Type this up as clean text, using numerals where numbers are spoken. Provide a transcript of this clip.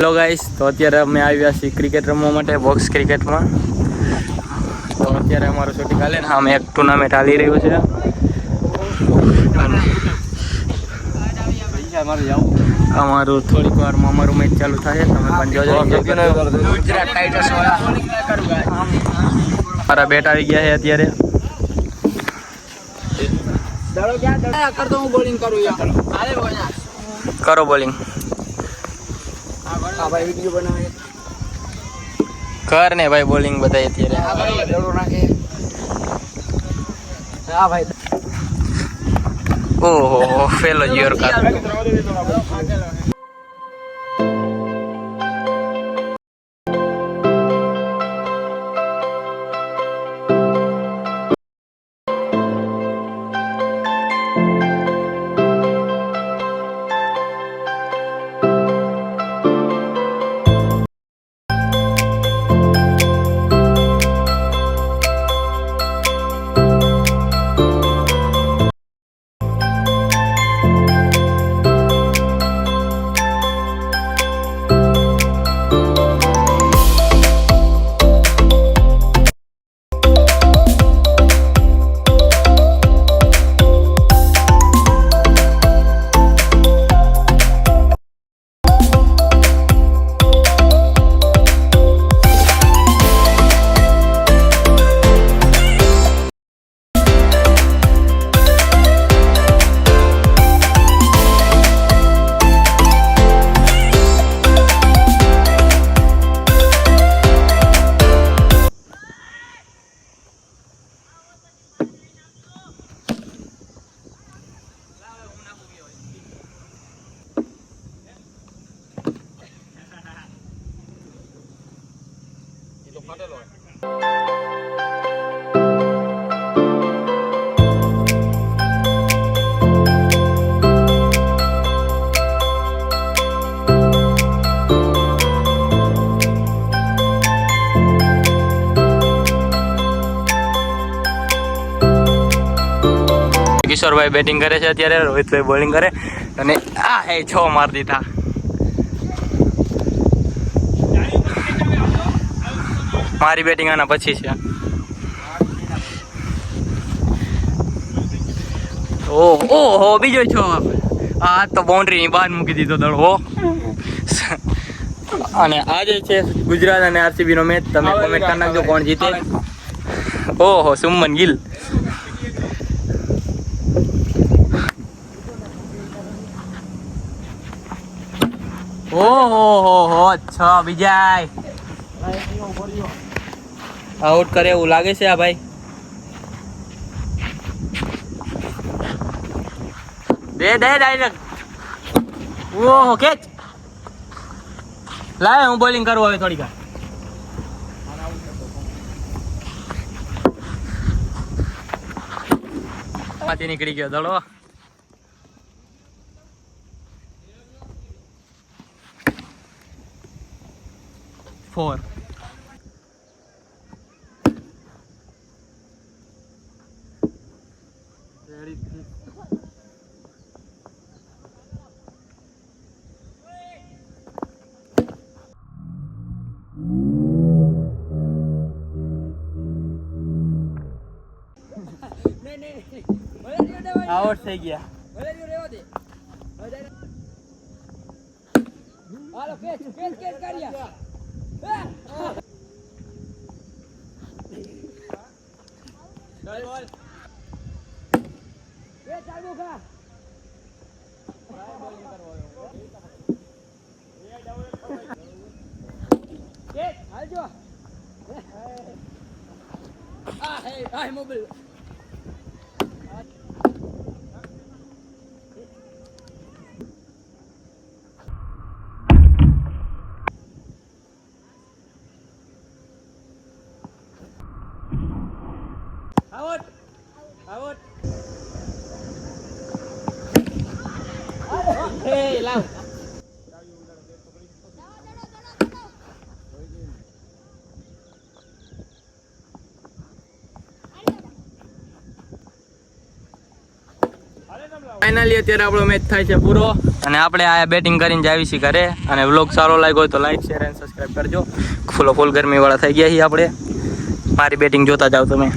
Hello guys, તો અત્યારે અમે આવ્યા છીએ ક્રિકેટ રમવા માટે, બોક્સ ક્રિકેટમાં. તો અત્યારે અમારું શૂટિંગ હાલે ને, અમે એક ટુર્નામેન્ટ હાલી રહ્યું છે અમારું થોડીક વારમાં અમારું મેચ ચાલુ થાય. તમે પણ જોજો. ગુજરાત ટાઇટન્સ વાળા મારા બેટ આવી ગયા છે અત્યારે. કરો બોલિંગ. કર ને ભાઈ બોલિંગ બધા અત્યારે. ઓહો fellow your car. Kishorbhai batting કરે છે અત્યારે, રોહિતભાઈ બોલિંગ કરે અને આ હે 6 માર દીધા. મારી બેટિંગ આના પછી છે. ઓહો બીજો 6. આ તો બાઉન્ડ્રી ની બહાર મૂકી દીધો દડો. અને આજે છે ગુજરાત અને આરસીબી નો મેચ. તમે કોમેન્ટ કરી નાખજો કોણ જીતે. ઓહો સુમન ગિલ. ઓહો 6 બીજા આઉટ કરે એવું લાગે છે આ ભાઈ. દે ડાયરેક્ટ. ઓહો કેચ. લાય હું બોલિંગ કરું હવે થોડીક. માંથી નીકળી ગયો દડો. ફોર. આઉટ થઈ ગયા. હાલો કેચ કર્યા. બોલ એ ચાલુ કા બોલિંગ કરવાનો એ ડાઉન કે હાલજો આ mobile out. Hey, lao. Finally અત્યારે આપણો મેચ થાય છે પૂરો અને આપણે આ બેટિંગ કરીને જાવી છીએ ઘરે અને વ્લોગ સારો લાગ્યો હોય તો લાઈક શેર અને સબસ્ક્રાઇબ કરજો. ફૂલ ગરમી વાળા થઈ ગયા છીએ આપણે. મારી બેટિંગ જોતા જાવ તમે.